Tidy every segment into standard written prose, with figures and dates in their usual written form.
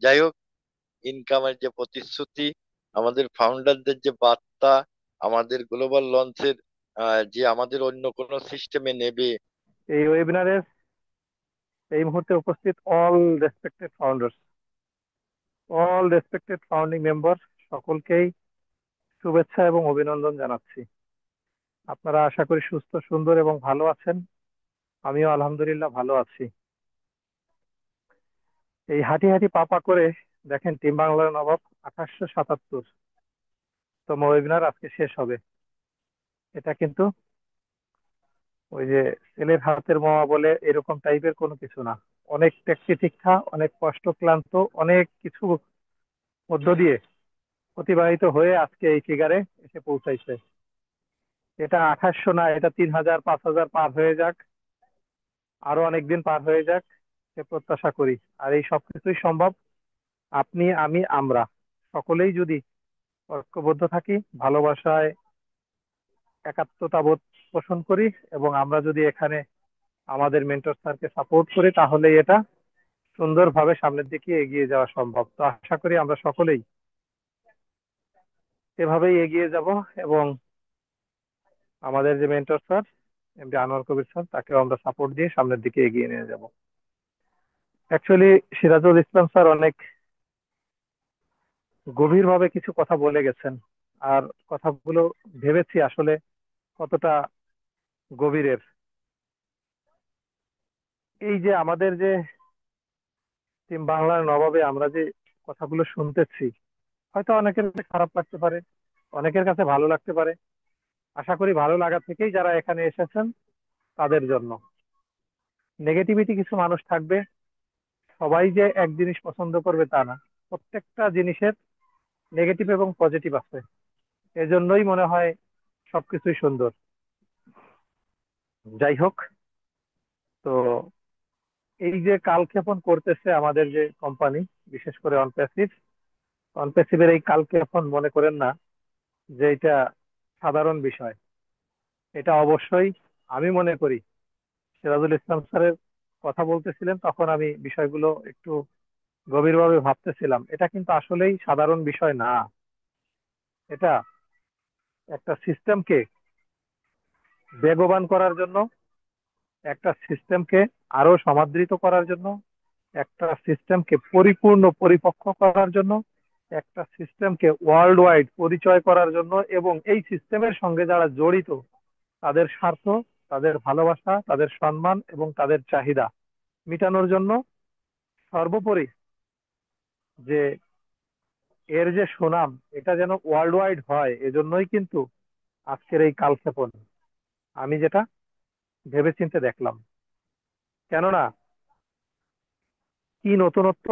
যাই হোক, ইনকামের যে প্রতিশ্রুতি, আমাদের ফাউন্ডারদের যে বার্তা, আমাদের গ্লোবাল লঞ্চের যে আমাদের অন্য কোনো সিস্টেমে নেবে। এই ওয়েবিনারে এই মুহূর্তে উপস্থিত অল রেসপেক্টেড ফাউন্ডিং মেম্বার, সকলকেই শুভেচ্ছা এবং অভিনন্দন জানাচ্ছি। আপনারা আশা করি সুস্থ, সুন্দর এবং ভালো আছেন। আমিও আলহামদুলিল্লাহ ভালো আছি। এই হাঁটি হাঁটি পাপা করে দেখেন, টিম বাংলার নবাব 2877তম ওয়েবিনার আজকে শেষ হবে। এটা কিন্তু ওই যে ছেলের হাতের মোয়া বলে এরকম টাইপের কোনো কিছু না। অনেক ত্যাগ তিতিক্ষা, অনেক কষ্ট ক্লান্ত, অনেক কিছু মধ্য দিয়ে অতিবাহিত হয়ে আজকে এই ফিগারে এসে পৌঁছাইছে। এটা 2800 না, এটা 3000 5000 পার হয়ে যাক, আরো অনেকদিন পার হয়ে যাক, সে প্রত্যাশা করি। আর এই সবকিছুই সম্ভব আপনি, আমি, আমরা সকলেই যদি ঐক্যবদ্ধ থাকি, ভালোবাসায় একাত্মতা বোধ পোষণ করি, এবং আমরা যদি এখানে আমাদের মেন্টর স্যারকে সাপোর্ট করি, তাহলে এটা সুন্দরভাবে সামনের দিকে এগিয়ে যাওয়া সম্ভব। তো আশা করি আমরা সকলেই এভাবেই এগিয়ে যাব, এবং আমাদের যে mentor sir MD Anwar Kabir sir, তাকেও আমরা সাপোর্ট দিয়ে সামনের দিকে এগিয়ে নিয়ে যাব। অ্যাকচুয়ালি সিরাজুল ইসলাম স্যার অনেক গভীরভাবে কিছু কথা বলে গেছেন। আর কথাগুলো ভেবেছি আসলে কতটা গভীরের। এই যে আমাদের যে টিম বাংলার নবাবে আমরা যে কথাগুলো শুনতেছি, হয়তো অনেকের কাছে খারাপ লাগতে পারে, অনেকের কাছে ভালো লাগতে পারে। আশা করি ভালো লাগা থেকেই যারা এখানে এসেছেন তাদের জন্য। নেগেটিভিটি কিছু মানুষ থাকবে, সবাই যে এক জিনিস পছন্দ করবে তা না। প্রত্যেকটা জিনিসের নেগেটিভ এবং পজিটিভ আছে, এজন্যই মনে হয় সবকিছুই সুন্দর। যাই হোক, তো এই যে কালক্ষেপণ করতেছে আমাদের যে কোম্পানি, বিশেষ করে অনপ্যাসিভের এই কালক্ষেপণ মনে করেন না যে এটা সাধারণ বিষয়। এটা অবশ্যই, আমি মনে করি, সিরাজুল ইসলাম স্যারের কথা বলতেছিলেন তখন আমি বিষয়গুলো একটু গভীরভাবে ভাবতেছিলাম। এটা কিন্তু আসলেই সাধারণ বিষয় না। এটা একটা সিস্টেমকে বেগবান করার জন্য, একটা সিস্টেমকে আরো সমাদৃত করার জন্য, একটা সিস্টেমকে পরিপূর্ণ পরিপক্ক করার জন্য, একটা সিস্টেমকে ওয়ার্ল্ড ওয়াইড পরিচয় করার জন্য, এবং এই সিস্টেমের সঙ্গে যারা জড়িত তাদের স্বার্থ, তাদের ভালোবাসা, তাদের সম্মান এবং তাদের চাহিদা মিটানোর জন্য, সর্বোপরি যে এর যে সুনাম এটা যেন ওয়ার্ল্ড ওয়াইড হয়, এজন্যই কিন্তু আজকের এই কালক্ষেপণ। আমি যেটা ভেবেচিন্তে দেখলাম, কেননা কি নতুনত্ব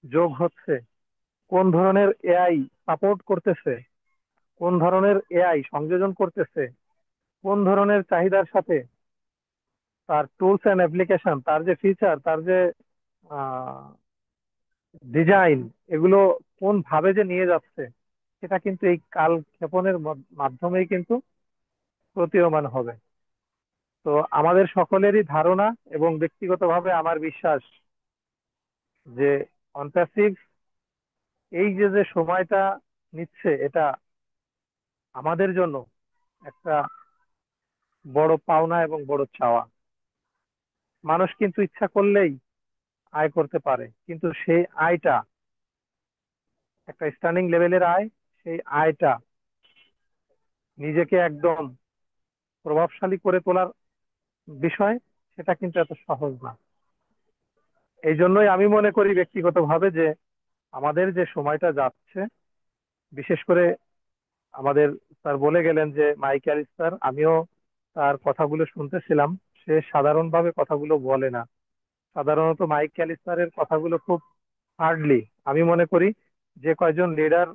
যোগ হচ্ছে, কোন ধরনের এআই সাপোর্ট করতেছে, কোন ধরনের এআই সংযোজন করতেছে, কোন ধরনের চাহিদার সাথে তার টুলস এন্ড অ্যাপ্লিকেশন, তার যে ফিচার, তার যে ডিজাইন, এগুলো কোন ভাবে যে নিয়ে যাচ্ছে, সেটা কিন্তু এই কালক্ষেপণের মাধ্যমেই কিন্তু প্রতীয়মান হবে। তো আমাদের সকলেরই ধারণা এবং ব্যক্তিগতভাবে আমার বিশ্বাস যে অনপ্যাসিভ এই যে যে সময়টা নিচ্ছে, এটা আমাদের জন্য একটা বড় পাওনা এবং বড় চাওয়া। মানুষ কিন্তু ইচ্ছা করলেই আয় করতে পারে, কিন্তু সেই আয়টা একটা স্টার্নিং লেভেলের আয়, সেই আয়টা নিজেকে একদম প্রভাবশালী করে তোলার বিষয়, সেটা কিন্তু এত সহজ না। এই জন্যই আমি মনে করি ব্যক্তিগতভাবে যে আমাদের যে সময়টা যাচ্ছে, বিশেষ করে আমাদের স্যার বলে গেলেন যে মাইক অ্যালিস স্যার, আমিও তার কথাগুলো শুনতেছিলাম। সে সাধারণভাবে কথাগুলো বলে না। সাধারণত মাইক অ্যালিস স্যারের কথাগুলো খুব হার্ডলি, আমি মনে করি, যে কয়জন লিডার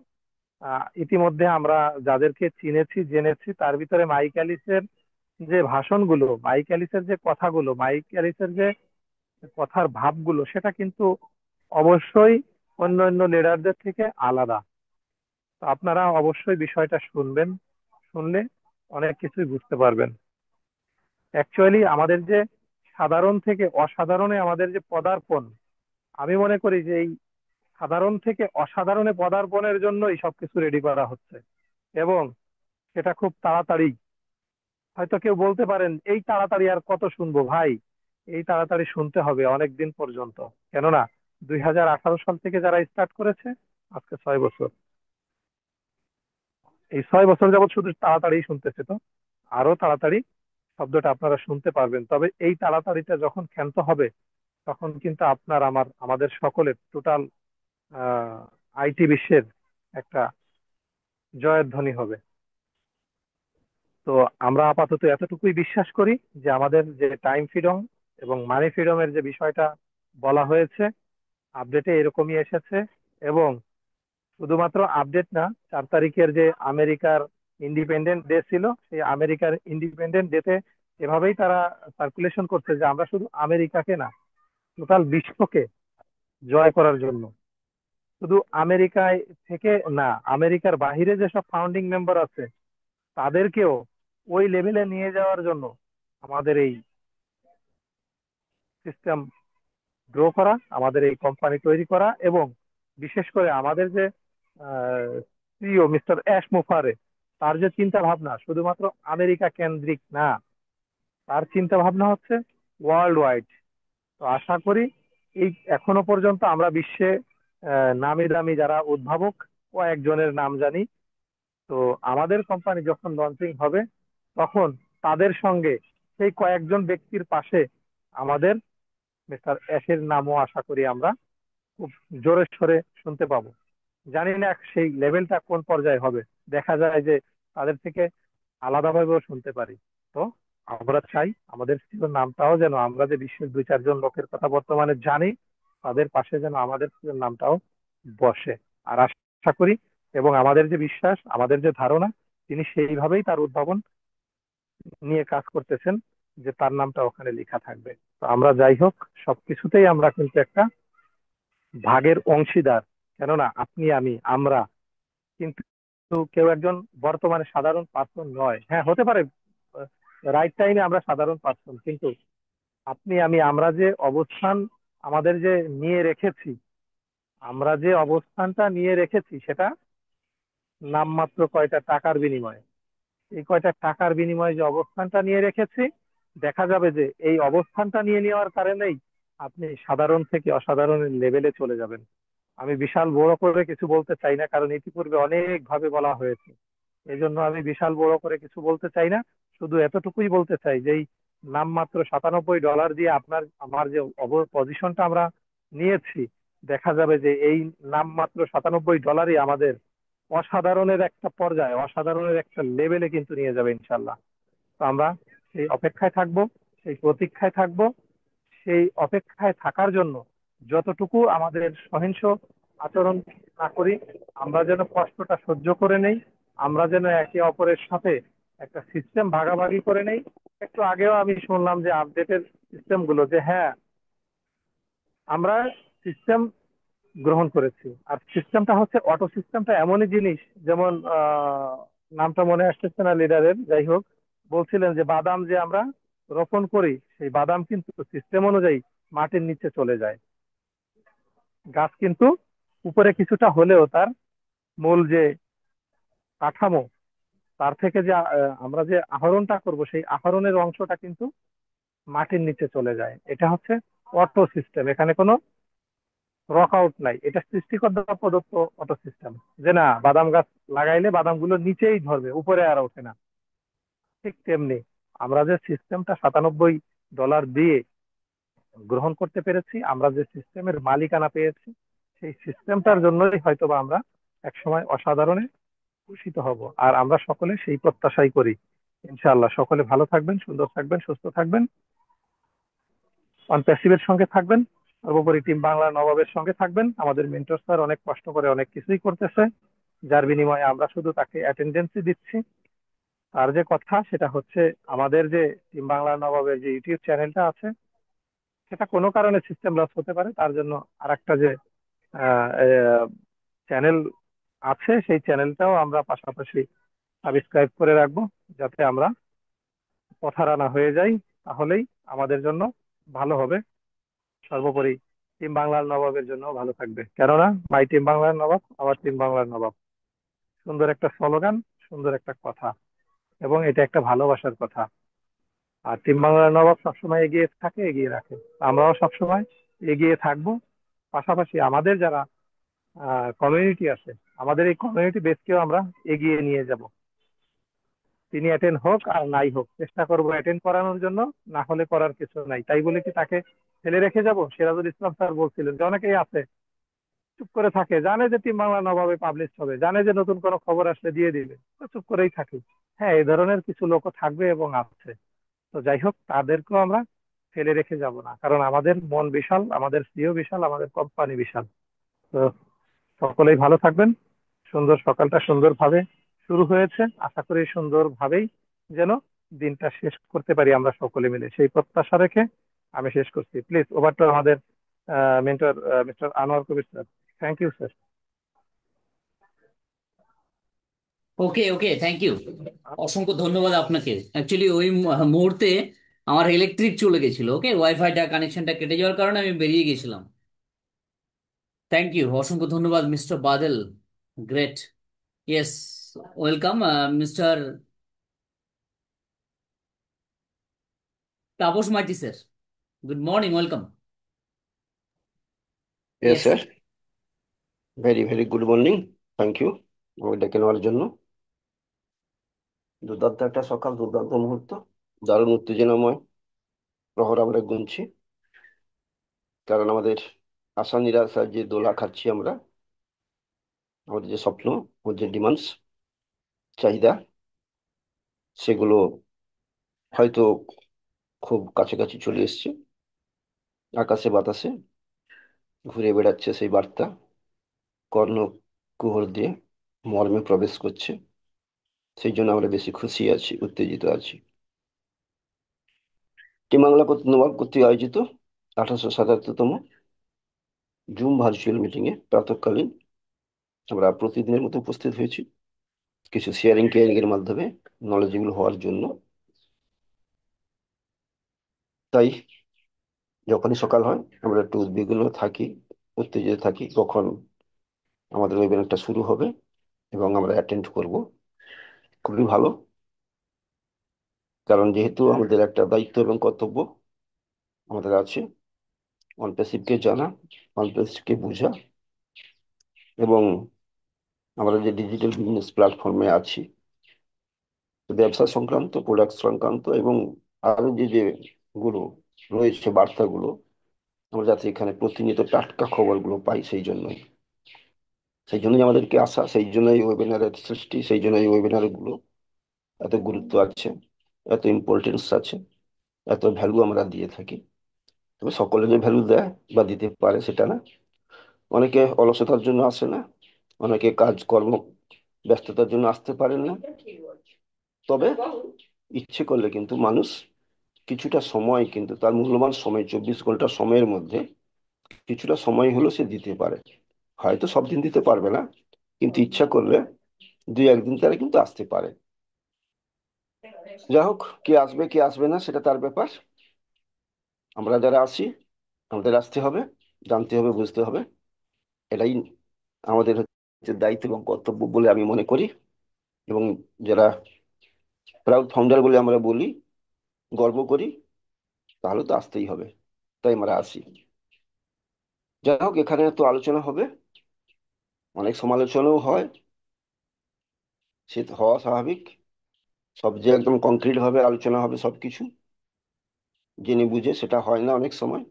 ইতিমধ্যে আমরা যাদেরকে চিনেছি জেনেছি, তার ভিতরে মাইক অ্যালিসের যে ভাষণগুলো, মাইক অ্যালিসের যে কথাগুলো, মাইক অ্যালিসের যে কথার ভাবগুলো, সেটা কিন্তু অবশ্যই অন্য অন্য লিডারদের থেকে আলাদা। তো আপনারা অবশ্যই বিষয়টা শুনবেন, শুনলে অনেক কিছুই বুঝতে পারবেন। অ্যাকচুয়ালি আমাদের যে সাধারণ থেকে অসাধারণে আমাদের যে পদার্পণ, আমি মনে করি যে এই সাধারণ থেকে অসাধারণে পদার্পণের জন্যই সবকিছু রেডি করা হচ্ছে, এবং সেটা খুব তাড়াতাড়ি। হয়তো কেউ বলতে পারেন এই তাড়াতাড়ি আর কত শুনবো ভাই, এই তাড়াতাড়ি শুনতে হবে অনেক দিন পর্যন্ত। কেননা 2018 সাল থেকে যারা স্টার্ট করেছে, আজকে 6 বছর, এই 6 বছর যাবত শুধু তাড়াতাড়ি শুনতেছে। তো আরো তাড়াতাড়ি শব্দটা আপনারা শুনতে পারবেন, তবে এই তাড়াতাড়িটা যখন ক্ষান্ত হবে, তখন কিন্তু আপনার আমার আমাদের সকলের টোটাল আইটি বিশ্বের একটা জয়ধ্বনি হবে। তো আমরা আপাতত এতটুকুই বিশ্বাস করি যে আমাদের যে টাইম ফ্রিডম এবং মানি ফ্রিডমের যে বিষয়টা বলা হয়েছে, আপডেটে এরকমই এসেছে। এবং শুধুমাত্র আপডেট না, 4 তারিখের যে আমেরিকার ইন্ডিপেন্ডেন্ট ডে ছিল, সেই আমেরিকার ইন্ডিপেন্ডেন্ট ডেতে এভাবেই তারা সার্কুলেশন করছে যে আমরা শুধু আমেরিকাকে না, টোটাল বিশ্বকে জয় করার জন্য, শুধু আমেরিকায় থেকে না, আমেরিকার বাহিরে যেসব ফাউন্ডিং মেম্বার আছে তাদেরকেও ওই লেভেলে নিয়ে যাওয়ার জন্য আমাদের এই সিস্টেম গ্রো করা, আমাদের এই কোম্পানি তৈরি করা। এবং বিশেষ করে আমাদের যে সিইও মিস্টার অ্যাশ মুফারে, তার যে চিন্তা ভাবনা শুধুমাত্র আমেরিকা কেন্দ্রিক না, তার চিন্তা ভাবনা হচ্ছে ওয়ার্ল্ড ওয়াইড। তো আশা করি এই এখনো পর্যন্ত আমরা বিশ্বে নামি দামি যারা উদ্ভাবক ও একজনের নাম জানি। তো আমাদের কোম্পানি যখন লঞ্চিং হবে, তখন তাদের সঙ্গে সেই কয়েকজন ব্যক্তির পাশে আমাদের মিস্টার অ্যাশের নামও আশা করি আমরা খুব জোরে সোরে শুনতে পাবো। জানি না সেই লেভেলটা কোন পর্যায়ে হবে, দেখা যায় যে তাদের থেকে আলাদাভাবেও শুনতে পারি। তো আমরা চাই আমাদের সিওর নামটাও যেন, আমরা যে বিশ্বের 2-4 জন লোকের কথা বর্তমানে জানি, তাদের পাশে যেন আমাদের সিওর নামটাও বসে। আর আশা করি এবং আমাদের যে বিশ্বাস, আমাদের যে ধারণা, তিনি সেইভাবেই তার উদ্ভাবন নিয়ে কাজ করতেছেন যে তার নামটা ওখানে লেখা থাকবে। তো আমরা যাই হোক, সবকিছুতেই আমরা কিন্তু একটা ভাগের অংশীদার। কেননা আপনি আমি আমরা কিন্তু কেউ একজন বর্তমানে সাধারণ পার্সন নয়। হ্যাঁ, হতে পারে রাইট টাইমে আমরা সাধারণ পার্সন, কিন্তু আপনি আমি আমরা যে অবস্থান আমাদের যে নিয়ে রেখেছি, আমরা যে অবস্থানটা নিয়ে রেখেছি সেটা নামমাত্র কয়টা টাকার বিনিময়ে। এই কয়টা টাকার বিনিময়ে যে অবস্থানটা নিয়ে রেখেছি, দেখা যাবে যে এই অবস্থানটা নিয়ে নেওয়ার কারণেই আপনি সাধারণ থেকে অসাধারণের লেভেলে চলে যাবেন। আমি বিশাল বড় করে কিছু বলতে চাই না, কারণ ইতিপূর্বে অনেক ভাবে বলা হয়েছে। এই জন্য আমি বিশাল বড় করে কিছু বলতে চাই না। শুধু এতটুকুই বলতে চাই যে এই নামমাত্র $97 দিয়ে আপনার আমার যে পজিশনটা আমরা নিয়েছি, দেখা যাবে যে এই নামমাত্র $97 আমাদের অসাধারণের একটা পর্যায়ে, অসাধারণের একটা লেভেলে কিন্তু নিয়ে যাবে ইনশাল্লাহ। তো আমরা সেই অপেক্ষায় থাকবো, সেই প্রতীক্ষায় থাকবো। সেই অপেক্ষায় থাকার জন্য যতটুকু আমাদের সহিংস আচরণ না করি, আমরা যেন কষ্টটা সহ্য করে নেই, আমরা যেন একে অপরের সাথে একটা সিস্টেম ভাগাভাগি করে নেই। একটু আগেও আমি শুনলাম যে আপডেটের সিস্টেম গুলো, যে হ্যাঁ আমরা সিস্টেম গ্রহণ করেছি, আর সিস্টেমটা হচ্ছে অটো সিস্টেমটা এমনই জিনিস, যেমন নামটা মনে আসতেছে না লিডারের, যাই হোক, বলছিলেন যে বাদাম যে আমরা রোপণ করি, সেই বাদাম কিন্তু সিস্টেম অনুযায়ী মাটির নিচে চলে যায়। গাছ কিন্তু উপরে কিছুটা হলেও তার মূল যে কাঠামো, তার থেকে যে আমরা যে আহরণটা করব, সেই আহরণের অংশটা কিন্তু মাটির নিচে চলে যায়। এটা হচ্ছে অটো সিস্টেম, এখানে কোনো রক আউট নাই, এটা সৃষ্টিকর্তা প্রদত্ত অটো সিস্টেম। যে না, বাদাম গাছ লাগাইলে বাদামগুলো নিচেই ধরবে, উপরে আর ওঠে না। ঠিক তেমনি আমরা যে সিস্টেমটা $97 দিয়ে গ্রহণ করতে পেরেছি, আমরা যে সিস্টেমের মালিকানা পেয়েছি, সেই সিস্টেমটার জন্যই হয়তোবা আমরা একসময় অসাধারণে ভূষিত হব। আর আমরা সকলে সেই প্রত্যাশাই করি। ইনশাআল্লাহ সকলে ভালো থাকবেন, সুন্দর থাকবেন, সুস্থ থাকবেন, অনপ্যাসিভের সঙ্গে থাকবেন, সর্বোপরি টিম বাংলা নবাবের সঙ্গে থাকবেন। আমাদের মেন্টর স্যার অনেক কষ্ট করে অনেক কিছুই করতেছে, যার বিনিময়ে আমরা শুধু তাকে অ্যাটেন্ডেন্সই দিচ্ছি। আর যে কথা সেটা হচ্ছে, আমাদের যে টিম বাংলা নবাবের যে ইউটিউব চ্যানেলটা আছে, সেটা কোনো কারণে সিস্টেম লস হতে পারে, তার জন্য আরেকটা যে চ্যানেল আছে, সেই চ্যানেলটাও আমরা পাশাপাশি সাবস্ক্রাইব করে রাখবো, যাতে আমরা পথা রানা হয়ে যাই, তাহলেই আমাদের জন্য ভালো হবে। সর্বোপরি টিম বাংলার নবাবের জন্য ভালো থাকবে। কেননা মাই টিম বাংলার নবাব, আমার টিম বাংলার নবাব, সুন্দর একটা স্লোগান, সুন্দর একটা কথা, এবং এটা একটা ভালোবাসার কথা। আর টিম বাংলার নবাব সবসময় এগিয়ে থাকে, এগিয়ে রাখে। আমরাও সবসময় এগিয়ে থাকবো। পাশাপাশি আমাদের যারা কমিউনিটি আছে, আমাদের এই কমিউনিটি বেসকেও আমরা এগিয়ে নিয়ে যাব। তিনি অ্যাটেন্ড হোক আর নাই হোক, চেষ্টা করবো অ্যাটেন্ড করানোর জন্য। না হলে করার কিছু নাই, তাই বলে কি তাকে ফেলে রেখে যাব? সিরাজুল ইসলাম স্যার বলছিলেন যে অনেকেই আছে চুপ করে থাকে, জানে যে টিম বাংলা নবাবে পাবলিশ হবে, জানে যে নতুন কোনো খবর আসলে দিয়ে দিবে, তো চুপ করেই থাকে। হ্যাঁ, এই ধরনের কিছু লোকও থাকবে এবং আছে। তো যাই হোক, তাদেরকেও আমরা ফেলে রেখে যাব না, কারণ আমাদের মন বিশাল, আমাদের সিও বিশাল, আমাদের কোম্পানি বিশাল। তো সকলেই ভালো থাকবেন। সুন্দর, সকালটা সুন্দরভাবে শুরু হয়েছে, আশা করি সুন্দরভাবেই যেন দিনটা শেষ করতে পারি আমরা সকলে মিলে, সেই প্রত্যাশা রেখে আমি শেষ করছি। প্লিজ ওভার টু আমাদের mentor mister Anwar Kabir sir. Thank you sir. Okay okay, thank you. অসংখ্য ধন্যবাদ আপনাকে। অ্যাকচুয়ালি ওই মুহূর্তে আমার ইলেকট্রিক চলে গেছিল, ওকে, ওয়াইফাইটা কানেকশনটা কেটে যাওয়ার কারণে আমি বেরিয়ে গেছিলাম। থ্যাংক ইউ, অসংখ্য ধন্যবাদ mister Badal. Great. Yes, welcome mister Tapas Maity sir. Good morning, welcome. Yes yes. Sir, very very good morning. Thank you আমাকে ডেকে নেওয়ার জন্য। দুর্দান্ত একটা সকাল, দুর্দান্ত মুহূর্ত, দারুণ উত্তেজনাময় প্রহর আমরা গুনছি। কারণ আমাদের আশা নিরাশার যে দোলা খাচ্ছি আমরা, আমাদের যে স্বপ্ন, আমাদের যে ডিমান্ডস, চাহিদা, সেগুলো হয়তো খুব কাছাকাছি চলে এসছে। আকাশে বাতাসে ঘুরে বেড়াচ্ছে সেই বার্তা, কর্ণ কুহর দিয়ে মর্মে প্রবেশ করছে। সেই জন্য আমরা বেশি খুশি আছি, উত্তেজিত আছি। টিম বাংলা নবাব কর্তৃক আয়োজিত 1877তম জুম ভার্চুয়াল মিটিং এ প্রাতঃকালীন আমরা প্রতিদিনের মতো উপস্থিত হয়েছি, কিছু শেয়ারিং কেয়ারিং এর মাধ্যমে নলেজেবল হওয়ার জন্য। তাই যখনই সকাল হয় আমরা একটু উদ্বিগ্ন থাকি, উত্তেজিত থাকি, কখন আমাদের ওয়েবিনারটা শুরু হবে এবং আমরা অ্যাটেন্ড করব। খুবই ভালো, কারণ যেহেতু আমাদের একটা দায়িত্ব এবং কর্তব্য আমাদের আছে, অনপ্যাসিভকে জানা, অনপ্যাসিভকে বোঝা, এবং আমরা যে ডিজিটাল বিজনেস প্ল্যাটফর্মে আছি, ব্যবসা সংক্রান্ত, প্রোডাক্ট সংক্রান্ত এবং আরো যে যে গুলো রয়েছে, বার্তাগুলো, আমরা যাতে এখানে প্রতিনিয়ত টাটকা খবরগুলো পাই, সেই জন্যই আমাদেরকে আসা, সেই জন্যই ওয়েবিনারের সৃষ্টি, সেই জন্যই ওয়েবিনার গুলো এত গুরুত্ব আছে, এত ইম্পর্টেন্স আছে, এত ভ্যালু আমরা দিয়ে থাকি। তবে সকলে যে ভ্যালু দেয় বা দিতে পারে সেটা না। অনেকে অলসতার জন্য আসে না, অনেকে কাজ কর্ম ব্যস্ততার জন্য আসতে পারেন না। তবে ইচ্ছে করলে কিন্তু মানুষ কিছুটা সময়, কিন্তু তার মূল্যবান সময়, 24 ঘন্টা সময়ের মধ্যে কিছুটা সময় হলেও সে দিতে পারে। হয়তো সব দিন দিতে পারবে না, কিন্তু ইচ্ছা করলে দুই একদিন তারা কিন্তু আসতে পারে। যাই হোক, কে আসবে কে আসবে না সেটা তার ব্যাপার। আমরা যারা আসি, আমাদের আসতে হবে, জানতে হবে, বুঝতে হবে। এটাই আমাদের হচ্ছে দায়িত্ব এবং কর্তব্য বলে আমি মনে করি। এবং যারা প্রাউড ফাউন্ডার বলে আমরা বলি, গর্ব করি, তাহলে তো আসতেই হবে। তাই আমরা আসি। যাই হোক, এখানে তো আলোচনা হবে, অনেক সমালোচনাও হয়, সে তো হওয়া স্বাভাবিক। সব যে একদম কংক্রিট ভাবে আলোচনা হবে সবকিছু জেনে বুঝে, সেটা হয় না অনেক সময়।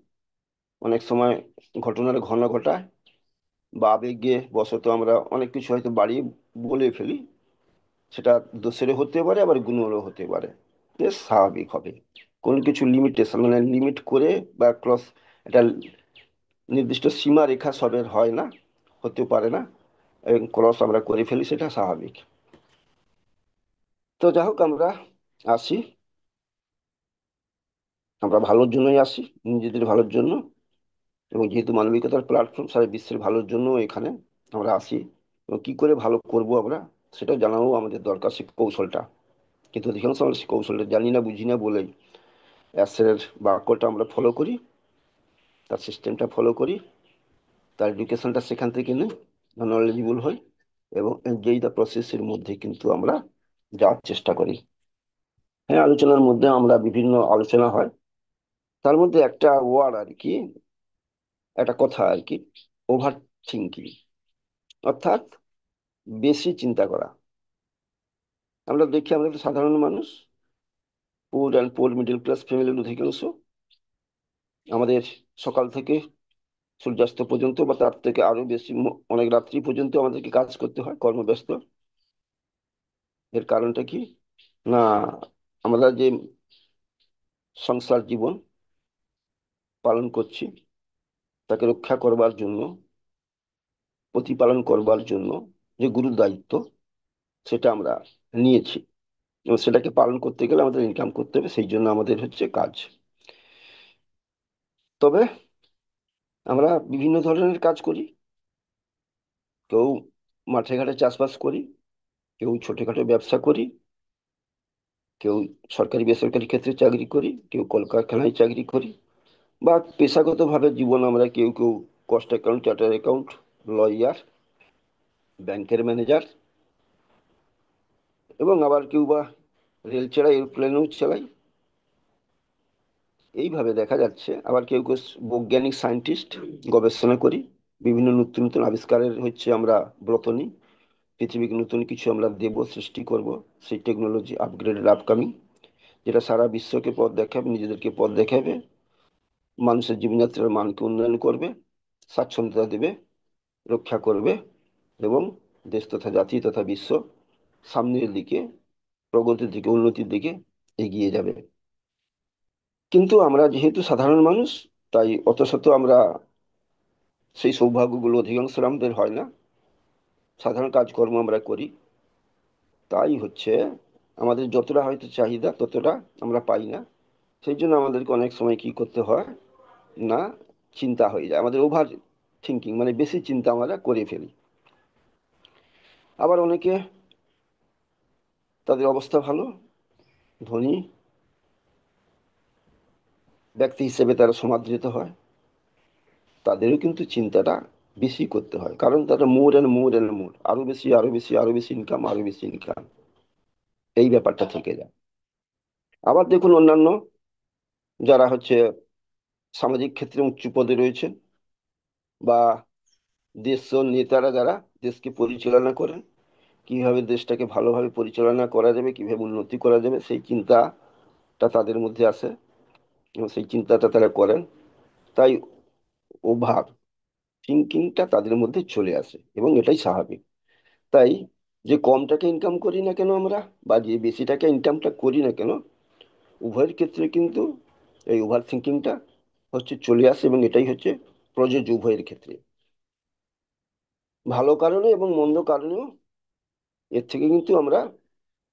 অনেক সময় ঘটনার ঘন ঘটায় বা আবেগে বশত আমরা অনেক কিছু হয়তো বাড়িয়ে বলে ফেলি, সেটা দোষেরও হতে পারে, আবার গুণেরও হতে পারে। বেশ স্বাভাবিক হবে। কোনো কিছু লিমিটেশন, মানে লিমিট করে বা ক্রস, এটা নির্দিষ্ট সীমা রেখা সবের হয় না, হতে পারে না, এবং ক্রস আমরা করে ফেলি, সেটা স্বাভাবিক। তো যাই হোক, আমরা আসি, আমরা ভালোর জন্যই আসি, নিজেদের ভালোর জন্য। এবং যেহেতু মানবিকতার প্ল্যাটফর্ম, সারা বিশ্বের ভালোর জন্য এখানে আমরা আসি। এবং কি করে ভালো করব আমরা, সেটা জানাও আমাদের দরকার, সে কৌশলটা। কিন্তু অধিকাংশ আমরা সে কৌশলটা জানি না, বুঝি না বলেই অ্যাসের বাক্যটা আমরা ফলো করি তার সিস্টেমটা ফলো করি, তার এডুকেশনটা সেখান থেকে নিই, নলেজেবল হই, এবং যেই দা প্রসেসের মধ্যে কিন্তু আমরা যাওয়ার চেষ্টা করি। হ্যাঁ, আলোচনার মধ্যে আমরা বিভিন্ন আলোচনা হয়, তার মধ্যে একটা ওয়ার্ড আর কি, একটা কথা আর কি, ওভার থিঙ্কিং, অর্থাৎ বেশি চিন্তা করা। আমরা দেখি আমরা একটা সাধারণ মানুষ, পুর অ্যান্ড পুর মিডল ক্লাস ফ্যামিলির অধিকাংশ, আমাদের সকাল থেকে সূর্যাস্ত পর্যন্ত বা তার থেকে আরো বেশি অনেক রাত্রি পর্যন্ত আমাদেরকে কাজ করতে হয়, কর্মব্যস্ত। এর কারণটা কি? না, আমরা যে সংসার জীবন পালন করছি তাকে রক্ষা করবার জন্য, প্রতিপালন করবার জন্য যে গুরু দায়িত্ব সেটা আমরা নিয়েছি, এবং সেটাকে পালন করতে গেলে আমাদের ইনকাম করতে হবে, সেই জন্য আমাদের হচ্ছে কাজ। তবে আমরা বিভিন্ন ধরনের কাজ করি। কেউ মাঠে ঘাটে চাষবাস করি, কেউ ছোটখাটো ব্যবসা করি, কেউ সরকারি বেসরকারি ক্ষেত্রে চাকরি করি, কেউ কলকারখানায় চাকরি করি, বা পেশাগত ভাবে জীবন আমরা কেউ কেউ cost account, charter account, lawyer, ব্যাংকের ম্যানেজার, এবং আবার কেউ বা রেল চালাই, এরোপ্লেনও চালাই। এইভাবে দেখা যাচ্ছে। আবার কেউ কেউ বৈজ্ঞানিক সায়েন্টিস্ট, গবেষণা করি, বিভিন্ন নতুন নতুন আবিষ্কারের হচ্ছে আমরা ব্রত নিই, পৃথিবীকে নতুন কিছু আমরা দেব, সৃষ্টি করব, সেই টেকনোলজি আপগ্রেডের আপকামিং, যেটা সারা বিশ্বকে পথ দেখাবে, নিজেদেরকে পথ দেখাবে, মানুষের জীবনযাত্রার মানকে উন্নয়ন করবে, স্বাচ্ছন্দ্যতা দেবে, রক্ষা করবে, এবং দেশ তথা জাতি তথা বিশ্ব সামনের দিকে, প্রগতির দিকে, উন্নতির দিকে এগিয়ে যাবে। কিন্তু আমরা যেহেতু সাধারণ মানুষ, তাই অত শত আমরা সেই সৌভাগ্যগুলো অধিকাংশ আমাদের হয় না। সাধারণ কাজকর্ম আমরা করি, তাই হচ্ছে আমাদের যতটা হয়তো চাহিদা ততটা আমরা পাই না। সেই জন্য আমাদেরকে অনেক সময় কি করতে হয়, না, চিন্তা হয়ে যায়, আমাদের ওভার থিঙ্কিং, মানে বেশি চিন্তা আমরা করে ফেলি। আবার অনেকে, তাদের অবস্থা ভালো, ধনী ব্যক্তি হিসেবে তারা সমাদৃত হয়, তাদেরও কিন্তু চিন্তাটা বেশি করতে হয়, কারণ তারা more and more and more, আরো বেশি আরো বেশি আরো বেশি ইনকাম, আরো বেশি ইনকাম, এই ব্যাপারটা থেকে যায়। আবার দেখুন অন্যান্য যারা হচ্ছে সামাজিক ক্ষেত্রে উচ্চ পদে রয়েছেন, বা দেশ ও নেতারা যারা দেশকে পরিচালনা করেন, কিভাবে দেশটাকে ভালোভাবে পরিচালনা করা যাবে, কিভাবে উন্নতি করা যাবে, সেই চিন্তাটা তাদের মধ্যে আসে, এবং সেই চিন্তাটা তারা করেন। তাই ওভার থিঙ্কিংটা তাদের মধ্যে চলে আসে, এবং এটাই স্বাভাবিক। তাই যে কম টাকা ইনকাম করি না কেন আমরা, বা যে বেশি টাকা ইনকামটা করি না কেন, উভয়ের ক্ষেত্রে কিন্তু এই ওভার থিঙ্কিংটা হচ্ছে চলে আসে, এবং এটাই হচ্ছে প্রযোজ্য উভয়ের ক্ষেত্রে, ভালো কারণে এবং মন্দ কারণেও এর থেকে কিন্তু আমরা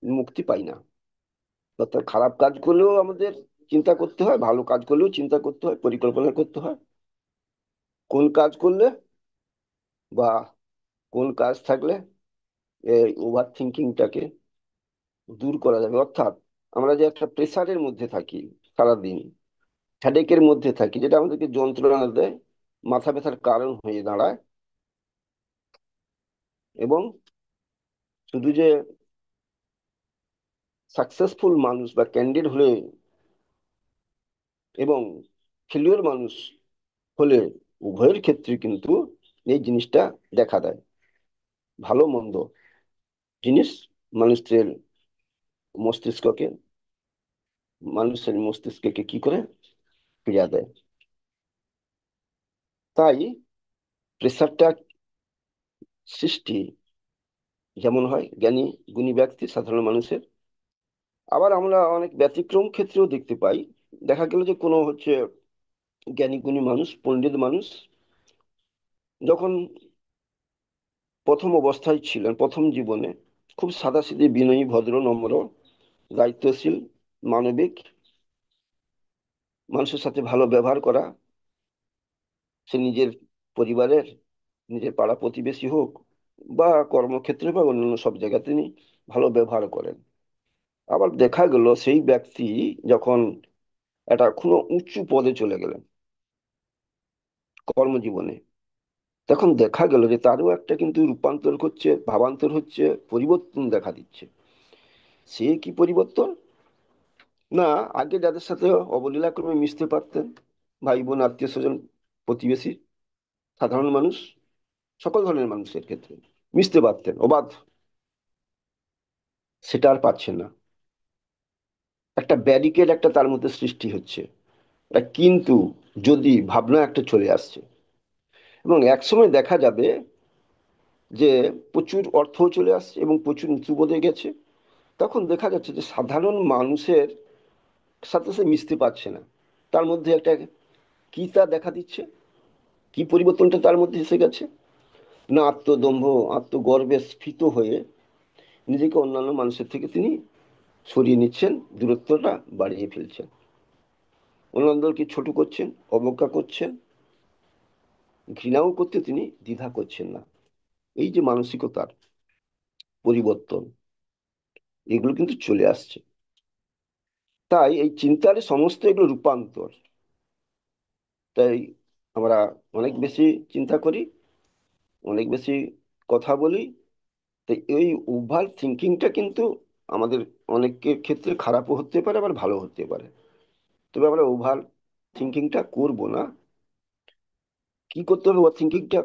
মুক্তি পাই না। অর্থাৎ খারাপ কাজ করলেও আমাদের চিন্তা করতে হয়, ভালো কাজ করলেও চিন্তা করতে হয়, পরিকল্পনা করতে হয়, কোন কাজ করলে বা কোন কাজ থাকলে এই ওভার থিঙ্কিংটাকে দূর করা যাবে। অর্থাৎ আমরা যে একটা প্রেসারের মধ্যে থাকি সারাদিন, হেডেকের মধ্যে থাকি, যেটা আমাদেরকে যন্ত্রণা দেয়, মাথা ব্যথার কারণ হয়ে দাঁড়ায়, এবং শুধু যে সাকসেসফুল মানুষ বা ক্যান্ডিড হলে এবং ফেলিওর মানুষ হলে, উভয়ের ক্ষেত্রে কিন্তু এই জিনিসটা দেখা দেয়। ভালো মন্দ জিনিস মানুষের মস্তিষ্ককে মানুষের মস্তিষ্ককে কি করে ক্রিয়া দেয়। তাই প্রেসারটা সৃষ্টি যেমন হয় জ্ঞানী গুণী ব্যক্তি, সাধারণ মানুষের, আবার আমরা অনেক ব্যতিক্রম ক্ষেত্রেও দেখতে পাই। দেখা গেল যে কোনো হচ্ছে জ্ঞানী গুণী মানুষ, পণ্ডিত মানুষ যখন প্রথম অবস্থায় ছিলেন, প্রথম জীবনে খুব সাদাসিধে, বিনয়ী, ভদ্র, নম্র, দায়িত্বশীল, মানবিক, মানুষের সাথে ভালো ব্যবহার করা, সে নিজের পরিবারের, নিজের পাড়া প্রতিবেশী হোক, বা কর্মক্ষেত্রে বা অন্যান্য সব জায়গাতে তিনি ভালো ব্যবহার করেন। আবার দেখা গেল সেই ব্যক্তি যখন একটা কোনো উঁচু পদে চলে গেলেন, কর্মজীবনে। তখন দেখা গেল যে তারও একটা কিন্তু রূপান্তর হচ্ছে, ভাবান্তর হচ্ছে, পরিবর্তন দেখা দিচ্ছে। সে কি পরিবর্তন? না, আগে যাদের সাথে অবলীলাক্রমে মিশতে পারতেন, ভাই বোন, আত্মীয় স্বজন, প্রতিবেশী, সাধারণ মানুষ, সকল ধরনের মানুষের ক্ষেত্রে মিশতে পারতেন অবাধ, সেটা আর পাচ্ছেন না। একটা ব্যারিকেড একটা তার মধ্যে সৃষ্টি হচ্ছে। কিন্তু যদি ভাবনা একটা চলে আসছে, এবং একসময় দেখা যাবে যে প্রচুর অর্থ চলে আসছে এবং প্রচুর উঁচু পদে গেছে, তখন দেখা যাচ্ছে যে সাধারণ মানুষের সাথে সে মিশতে পারছে না। তার মধ্যে একটা কি তা দেখা দিচ্ছে, কি পরিবর্তনটা তার মধ্যে এসে গেছে? না, আত্মদম্ভ, আত্মগর্বে স্ফীত হয়ে নিজেকে অন্যান্য মানুষের থেকে তিনি সরিয়ে নিচ্ছেন, দূরত্বটা বাড়িয়ে ফেলছেন, অন্যদেরকে ছোট করছেন, অবজ্ঞা করছেন, ঘৃণাও করতে তিনি দ্বিধা করছেন না। এই যে মানসিকতার পরিবর্তন, এগুলো কিন্তু চলে আসছে। তাই এই চিন্তার সমস্ত এগুলো রূপান্তর। তাই আমরা অনেক বেশি চিন্তা করি, অনেক বেশি কথা বলি। তাই এই ওভার থিঙ্কিংটা কিন্তু আমাদের অনেকের ক্ষেত্রে খারাপও হতে পারে, আবার ভালো হতে পারে। তবে আমরা ওভার থিঙ্কিংটা করব না। কি করতে হবে? ওভার থিঙ্কিংটা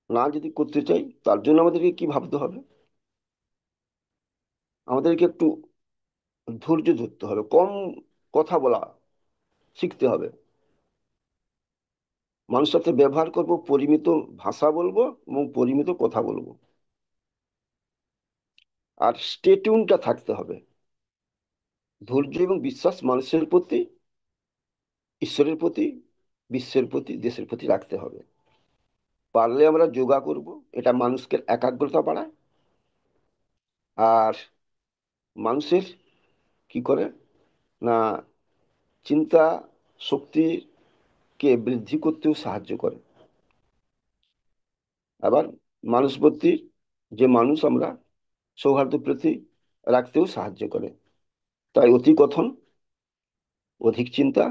না যদি করতে চাই, তার জন্য আমাদেরকে কি ভাবতে হবে? আমাদেরকে একটু ধৈর্য ধরতে হবে, কম কথা বলা শিখতে হবে। মানুষের সাথে ব্যবহার করব, পরিমিত ভাষা বলবো এবং পরিমিত কথা বলবো। আর স্টে টিউনটা থাকতে হবে। ধৈর্য এবং বিশ্বাস মানুষের প্রতি, ঈশ্বরের প্রতি, বিশ্বের প্রতি, দেশের প্রতি রাখতে হবে। পারলে আমরা যোগা করব, এটা মানুষকে একাগ্রতা বাড়ায়। আর মানুষের কি করে না, চিন্তা শক্তিকে বৃদ্ধি করতেও সাহায্য করে। আবার মানুষ প্রতি, যে মানুষ আমরা, সৌহার্দ্য প্রতি রাখতেও সাহায্য করে। তাই অতি কথন, অধিক চিন্তা,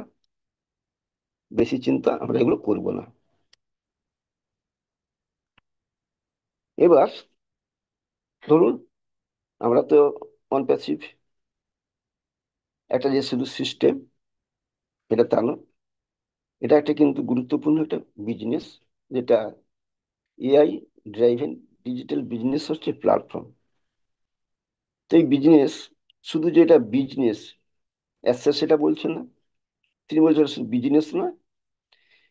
বেশি চিন্তা আমরা এগুলো করব না। এবার ধরুন, আমরা তো অন প্যাসিভ, একটা যে শুধু সিস্টেম, এটা তা নয়। এটা একটা কিন্তু গুরুত্বপূর্ণ একটা বিজনেস, যেটা এআই ড্রাইভেন ডিজিটাল বিজনেস হচ্ছে প্ল্যাটফর্ম। তো এই বিজনেস, শুধু যে এটা বিজনেস সেটা বলছেন না, তিনি বলছেন শুধু বিজনেস নয়,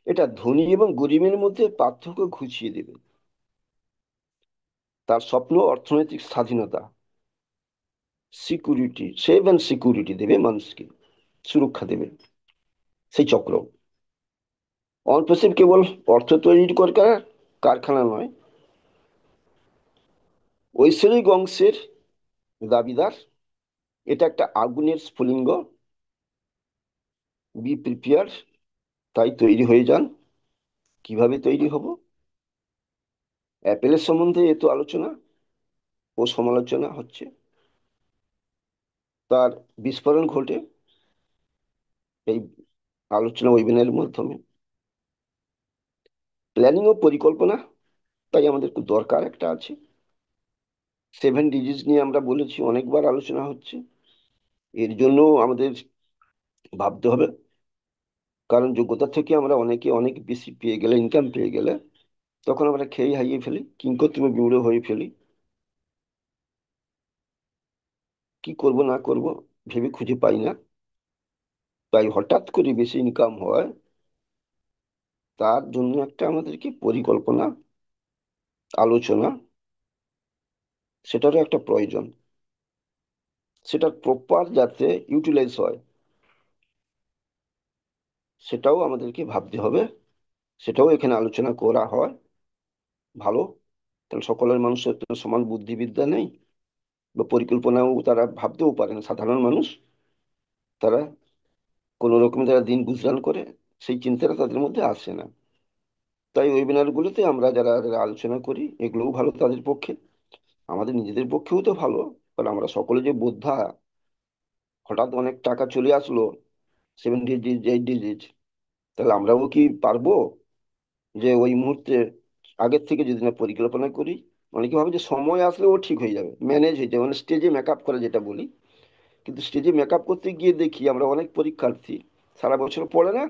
এটা ধনী এবং গরিবের মধ্যে পার্থক্য ঘুচিয়ে দেবে। তার স্বপ্ন অর্থনৈতিক স্বাধীনতা, সিকিউরিটি, সেভ অ্যান্ড সিকিউরিটি দেবে মানুষকে, সুরক্ষা দেবে। সেই চক্র অনপ্রেসিভ কেবল অর্থ তৈরি করার কারখানা নয়, ঐশ্বরিক অংশের দাবিদার। এটা একটা আগুনের স্ফুলিঙ্গ। B prepare. তাই তৈরি হয়ে যান। কিভাবে তৈরি হব? অ্যাপেলের সম্বন্ধে এত আলোচনা ও সমালোচনা হচ্ছে, তার বিস্ফোরণ ঘটে এই আলোচনা ওয়েবিনারের মাধ্যমে। প্ল্যানিং ও পরিকল্পনা তাই আমাদের খুব দরকার একটা আছে। 7 ডিজিটস নিয়ে আমরা বলেছি, অনেকবার আলোচনা হচ্ছে। এর জন্য আমাদের ভাবতে হবে, কারণ যোগ্যতা থেকে আমরা অনেকে অনেক বেশি পেয়ে গেলে, ইনকাম পেয়ে গেলে, তখন আমরা খেয়ে হারিয়ে ফেলি, কিংকর্তব্য বিমূঢ় হয়ে ফেলি। কি করব না করব ভেবে খুঁজে পাই না। তাই হঠাৎ করে বেশি ইনকাম হয়, তার জন্য একটা আমাদেরকে পরিকল্পনা, আলোচনা, সেটারও একটা প্রয়োজন। সেটা প্রপার যাতে ইউটিলাইজ হয়, সেটাও আমাদেরকে ভাবতে হবে। সেটাও এখানে আলোচনা করা হয়, ভালো। তাহলে সকলের মানুষের তো সমান বুদ্ধিবিদ্যা নেই, বা পরিকল্পনাও তারা ভাবতেও পারে না। সাধারণ মানুষ, তারা কোনো রকম যারা দিন গুজরান করে, সেই চিন্তাটা তাদের মধ্যে আসে না। তাই ওয়েবিনার গুলোতে আমরা যারা যারা আলোচনা করি, এগুলোও ভালো তাদের পক্ষে, আমাদের নিজেদের পক্ষেও তো ভালো। কারণ আমরা সকলে যে বোদ্ধা, হঠাৎ অনেক টাকা চলে আসলো, 7 ডিজিট, 8 ডিজিট, তাহলে আমরাও কি পারবো? যে ওই মুহূর্তে আগের থেকে যদি না পরিকল্পনা করি, অনেকে ভাবে যে সময় আসলে ও ঠিক হয়ে যাবে, ম্যানেজ হয়ে যাবে, মানে স্টেজে মেকআপ করা যেটা বলি। কিন্তু স্টেজে মেকআপ করতে গিয়ে দেখি আমরা অনেক পরীক্ষার্থী সারা বছর পড়ে না,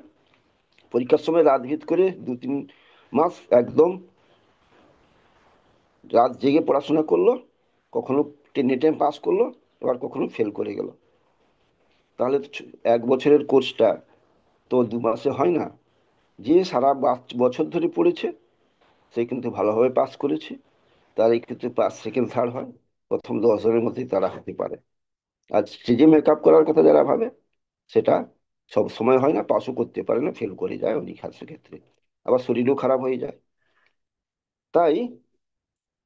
পরীক্ষার সময় রাত ভিত করে 2-3 মাস একদম রাত জেগে পড়াশোনা করলো, কখনো টেনে টেন পাস করলো, এবার কখনো ফেল করে গেল। তাহলে তো 1 বছরের কোর্সটা তো 2 মাসে হয় না। যে সারা বছর ধরে পড়েছে সে কিন্তু ভালোভাবে পাস করেছে, তার এই ক্ষেত্রে ফার্স্ট সেকেন্ড থার্ড হয়, প্রথম 10 জনের মধ্যেই তারা হতে পারে। আর স্টেজে মেকআপ করার কথা যারা ভাবে, সেটা সব সময় হয় না, পাসও করতে পারে না, ফেল করে যায় অনেক ক্ষেত্রে, আবার শরীরও খারাপ হয়ে যায়। তাই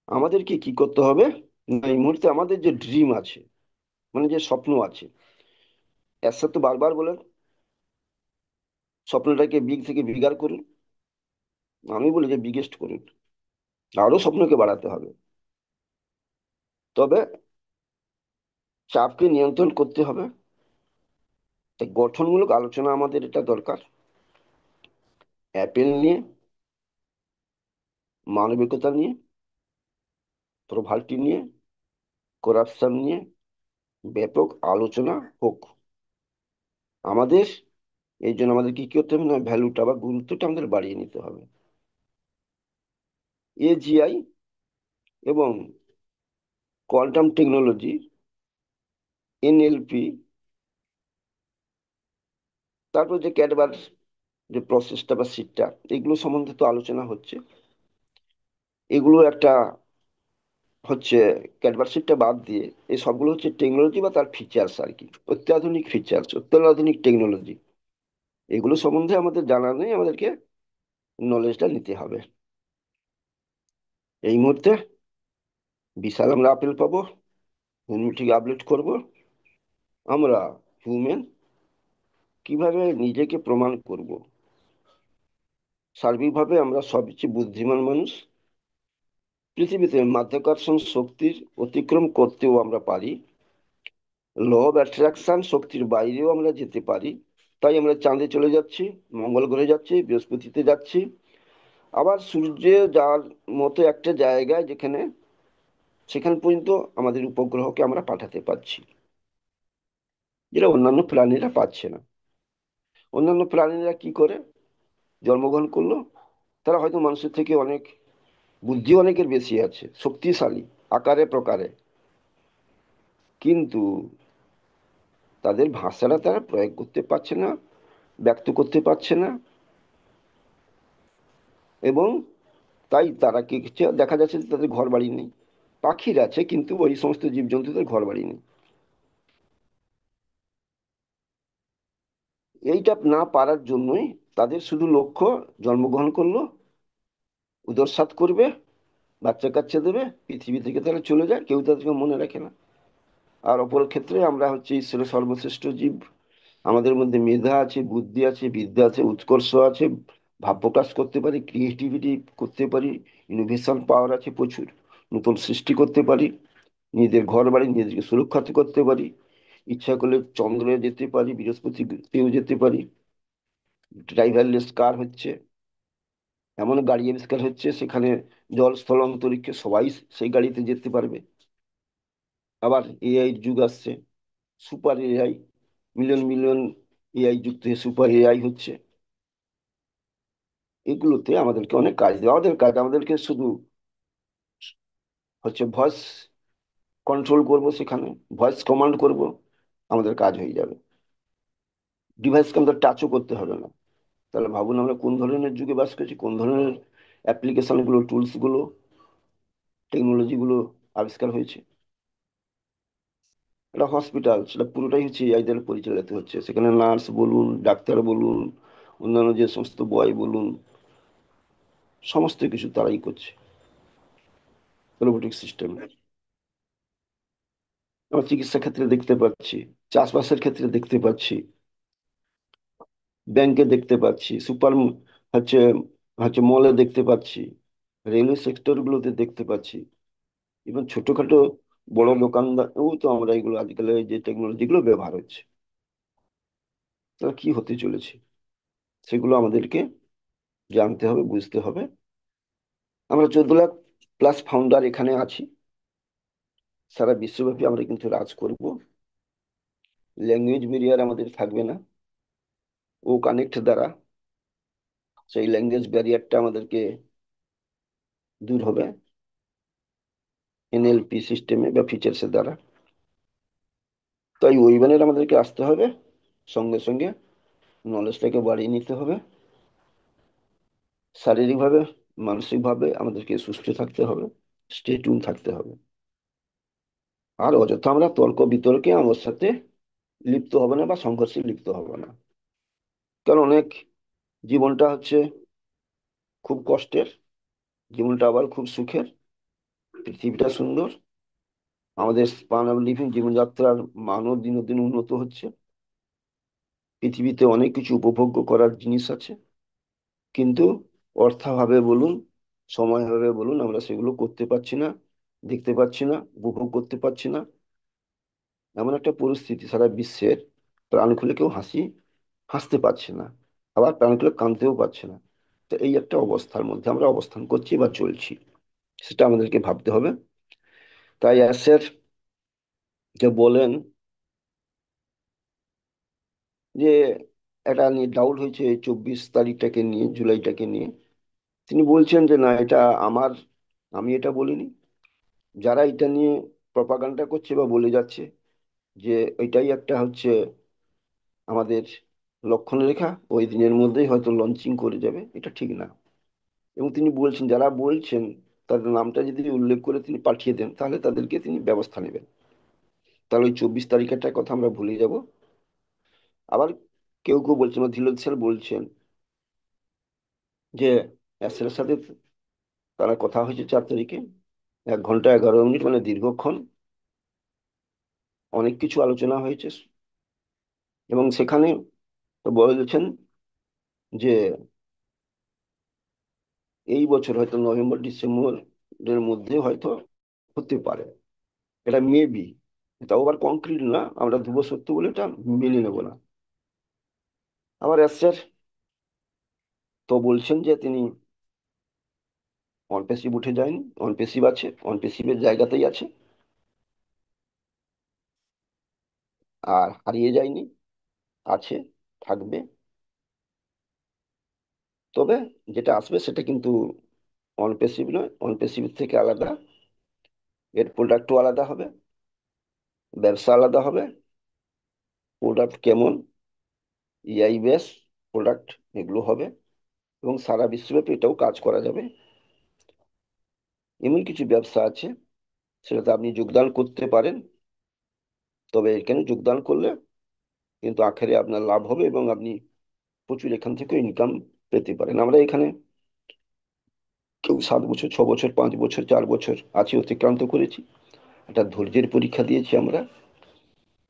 আমাদেরকে কি করতে হবে না, এই মুহূর্তে আমাদের যে ড্রিম আছে, মানে যে স্বপ্ন আছে, এর সাথে তো বারবার বলেন স্বপ্নটাকে বিগ থেকে বিগার করুন, আমি বলি যে বিগেস্ট করুন, আরো স্বপ্নকে বাড়াতে হবে। তবে চাপকে নিয়ন্ত্রণ করতে হবে, তাই গঠনমূলক আলোচনা আমাদের এটা দরকার, অ্যাপেল নিয়ে, মানবিকতা নিয়ে, প্রভালটি নিয়ে, করাপশন নিয়ে ব্যাপক আলোচনা হোক। আমাদের এই জন্য আমাদের কি করতে হবে না, ভ্যালুটা বা গুরুত্বটা আমাদের বাড়িয়ে নিতে হবে। এজিআই এবং কোয়ান্টাম টেকনোলজি, এনএলপি, তারপর যে ক্যাডবার যে প্রসেসটা বা সিটটা, এগুলো সম্বন্ধে তো আলোচনা হচ্ছে। এগুলো একটা হচ্ছে ক্যাডবার সিটটা বাদ দিয়ে এই সবগুলো হচ্ছে টেকনোলজি বা তার ফিচার্স আর কি, অত্যাধুনিক ফিচার্স, অত্যাধুনিক টেকনোলজি। এগুলো সম্বন্ধে আমাদের জানা নেই, আমাদেরকে নলেজটা নিতে হবে। এই মুহূর্তে বিশাল আমরা আপেল পাবো, থেকে আপডেট করব। আমরা হিউম্যান কিভাবে নিজেকে প্রমাণ করব, সার্বিকভাবে আমরা সবচেয়ে বুদ্ধিমান মানুষ, পৃথিবীতে মাধ্যাকর্ষণ শক্তির অতিক্রম করতেও আমরা পারি, ল অফ অ্যাট্রাকশন শক্তির বাইরেও আমরা যেতে পারি। তাই আমরা চাঁদে চলে যাচ্ছি, মঙ্গল গ্রহে যাচ্ছি, বৃহস্পতিতে যাচ্ছি, আবার সূর্যে যাওয়ার মতো একটা জায়গায় যেখানে সেখান পর্যন্ত আমাদের উপগ্রহকে আমরা পাঠাতে পারছি, যেটা অন্যান্য প্রাণীরা পাচ্ছে না। অন্যান্য প্রাণীরা কি করে জন্মগ্রহণ করলো, তারা হয়তো মানুষের থেকে অনেক বুদ্ধি অনেকের বেশি আছে, শক্তিশালী আকারে প্রকারে, কিন্তু তাদের ভাষাটা তারা প্রয়োগ করতে পারছে না, ব্যক্ত করতে পারছে না। এবং তাই তারা কি করছে, দেখা যাচ্ছে যে তাদের ঘর বাড়ি নেই। পাখির আছে, কিন্তু ওই সমস্ত জীবজন্তুদের ঘর বাড়ি নেই। এইটা না পারার জন্যই তাদের শুধু লক্ষ্য, জন্মগ্রহণ করলো, উদরসাৎ করবে, বাচ্চা কাচ্চা দেবে, পৃথিবী থেকে তারা চলে যায়, কেউ তাদেরকে মনে রাখে না। আর অপর ক্ষেত্রে আমরা হচ্ছে ঈশ্বরের সর্বশ্রেষ্ঠ জীব, আমাদের মধ্যে মেধা আছে, বুদ্ধি আছে, বিদ্যা আছে, উৎকর্ষ আছে, ভাব প্রকাশ করতে পারি, ক্রিয়েটিভিটি করতে পারি, ইনোভেশন পাওয়ার আছে প্রচুর, নতুন সৃষ্টি করতে পারি, নিজেদের ঘর বাড়ি নিজেদেরকে সুরক্ষিত করতে পারি, ইচ্ছা করলে চন্দ্রে যেতে পারি, বৃহস্পতিতেও যেতে পারি। ড্রাইভারলেস কার হচ্ছে, এমন গাড়ি আবিষ্কার হচ্ছে সেখানে জল স্থল অন্তরিক্ষে সবাই সেই গাড়িতে যেতে পারবে। আবার এআই যুগ আসছে, super AI, million million AI যুক্ত হয়ে সুপার এআই হচ্ছে। এগুলোতে আমাদেরকে অনেক কাজ দেবে, আমাদের কাজ আমাদেরকে শুধু হচ্ছে ভয়েস কন্ট্রোল করব, সেখানে ভয়েস কমান্ড করব, আমাদের কাজ হয়ে যাবে। ডিভাইসকে আমাদের টাচও করতে হবে না। তাহলে ভাবুন আমরা কোন ধরনের যুগে বাস করছি, কোন ধরনের অ্যাপ্লিকেশন গুলো, টুলস গুলো, টেকনোলজি গুলো আবিষ্কার হয়েছে। একটা হসপিটাল, সেটা পুরোটাই হচ্ছে এআই দ্বারা পরিচালিত হচ্ছে, সেখানে নার্স বলুন, ডাক্তার বলুন, অন্যান্য যে সমস্ত বয় বলুন, সমস্ত কিছু তারাই করছে রোবোটিক সিস্টেম। আমরা চিকিৎসা ক্ষেত্রে দেখতে পাচ্ছি, চাষবাসের ক্ষেত্রে দেখতে পাচ্ছি, ব্যাংকে দেখতে পাচ্ছি, হচ্ছে হচ্ছে মলে দেখতে পাচ্ছি, রেলওয়ে সেক্টর গুলোতে দেখতে পাচ্ছি, ইভেন ছোটখাটো বড় দোকানদারও তো আমরা এগুলো আজকাল এই যে টেকনোলজি গুলো ব্যবহার হচ্ছে। তাহলে কি হতে চলেছে সেগুলো আমাদেরকে জানতে হবে, বুঝতে হবে। আমরা 14 লাখ প্লাস ফাউন্ডার এখানে আছি। সারা বিশ্বব্যাপী আমরা কিন্তু রাজ করব। ল্যাঙ্গুয়েজ ব্যারিয়ার আমাদের থাকবে না। ও কানেক্ট দ্বারা সেই ল্যাঙ্গুয়েজ ব্যারিয়ারটা আমাদেরকে দূর হবে এনএলপি সিস্টেমে বা ফিচার্সের দ্বারা। তাই ওইভাবে আমাদেরকে আসতে হবে, সঙ্গে সঙ্গে নলেজটাকে বাড়িয়ে নিতে হবে। শারীরিকভাবে, মানসিকভাবে আমাদেরকে সুস্থ থাকতে হবে, স্টে টিউন থাকতে হবে। আর অযথা আমরা তর্ক বিতর্কে আমার সাথে লিপ্ত হবে না বা সংঘর্ষে লিপ্ত হবে না। কারণ অনেক জীবনটা হচ্ছে খুব কষ্টের, জীবনটা আবার খুব সুখের। পৃথিবীটা সুন্দর, আমাদের স্পান অফ লিভিং জীবনযাত্রার মানও দিনে দিন উন্নত হচ্ছে। পৃথিবীতে অনেক কিছু উপভোগ্য করার জিনিস আছে, কিন্তু অর্থাভাবে বলুন, সময়ভাবে বলুন, আমরা সেগুলো করতে পারছি না, দেখতে পাচ্ছি না, উপভোগ করতে পারছি না। এমন একটা পরিস্থিতি সারা বিশ্বের, প্রাণ খুলে কেউ হাসতে পারছে না, আবার প্রাণ খুলে কাঁদতেও পারছে না। তো এই একটা অবস্থার মধ্যে আমরা অবস্থান করছি বা চলছি, সেটা আমাদেরকে ভাবতে হবে। তাই স্যার যে বলেন যে একটা নিয়ে ডাউট হয়েছে 24 তারিখটাকে নিয়ে, জুলাইটাকে নিয়ে। তিনি বলছেন যে না, এটা আমার, আমি এটা বলিনি। যারা এটা নিয়ে প্রপাগান্ডা করছে বা বলে যাচ্ছে যে এটাই একটা হচ্ছে আমাদের লক্ষণ রেখা, ওই দিনের মধ্যেই হয়তো লঞ্চিং করে যাবে, এটা ঠিক না। এবং তিনি বলছেন যারা বলছেন তাদের নামটা যদি উল্লেখ করে তিনি পাঠিয়ে দেন, তাহলে তাদেরকে তিনি ব্যবস্থা নেবেন। তাহলে ওই 24 তারিখেরটার কথা আমরা ভুলে যাব। আবার কেউ কেউ বলছেন, বা ধীরজ স্যার বলছেন যে এর সাথে তারা কথা হয়েছে 4 তারিখে, 1 ঘন্টা 11 মিনিট, মানে দীর্ঘক্ষণ অনেক কিছু আলোচনা হয়েছে। এবং সেখানে তো বলেছেন যে এই বছর হয়তো নভেম্বর ডিসেম্বরের মধ্যে হয়তো হতে পারে। এটা মেবি, তাও আবার কংক্রিট না, আমরা ধ্রুব সত্য বলে এটা মেনে নেব না। আবার স্যার তো বলছেন যে তিনি অনপেসিভ উঠে যায়নি, অনপেসিভ আছে, অনপেসিভের জায়গাতেই আছে, আর হারিয়ে যায়নি, আছে, থাকবে। তবে যেটা আসবে সেটা কিন্তু অনপেসিভ নয়, অনপেসিভ থেকে আলাদা, এর প্রোডাক্টও আলাদা হবে, ব্যবসা আলাদা হবে। প্রোডাক্ট কেমন, এআই বেস প্রোডাক্ট এগুলো হবে, এবং সারা বিশ্বব্যাপী এটাও কাজ করা যাবে। এমন কিছু ব্যবসা আছে সেটাতে আপনি যোগদান করতে পারেন, তবে এখানে যোগদান করলে কিন্তু আখেরে আপনার লাভ হবে এবং আপনি প্রচুর এখান থেকে ইনকাম পেতে পারেন। আমরা এখানে কেউ 7 বছর, 6 বছর, 5 বছর, 4 বছর আছি, অতিক্রান্ত করেছি। একটা ধৈর্যের পরীক্ষা দিয়েছি আমরা,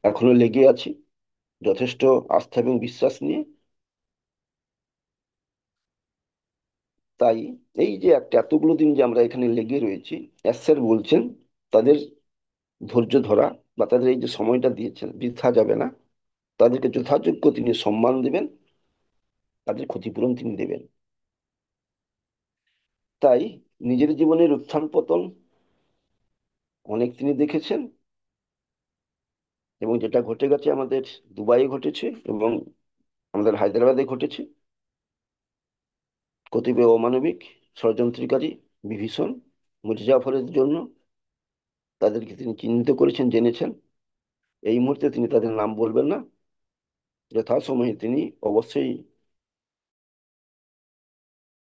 এখনো লেগে আছি যথেষ্ট আস্থা এবং বিশ্বাস নিয়ে। তাই এই যে একটা এতগুলো দিন যে আমরা এখানে লেগে রয়েছি, স্যার বলছেন তাদের ধৈর্য ধরা বা তাদের এই যে সময়টা দিয়েছেন বৃথা যাবে না, তাদেরকে যথাযোগ্য তিনি সম্মান দেবেন, তাদের ক্ষতিপূরণ তিনি দেবেন। তাই নিজের জীবনের উত্থান পতন অনেক তিনি দেখেছেন, এবং যেটা ঘটে গেছে আমাদের দুবাইয়ে ঘটেছে এবং আমাদের হায়দ্রাবাদে ঘটেছে, কতিপয় অমানবিক ষড়যন্ত্রকারী বিভীষণ মির্জাফরের জন্য তাদেরকে তিনি চিহ্নিত করেছেন, জেনেছেন। এই মুহূর্তে তিনি তাদের নাম বলবেন না, যথাসময়ে তিনি অবশ্যই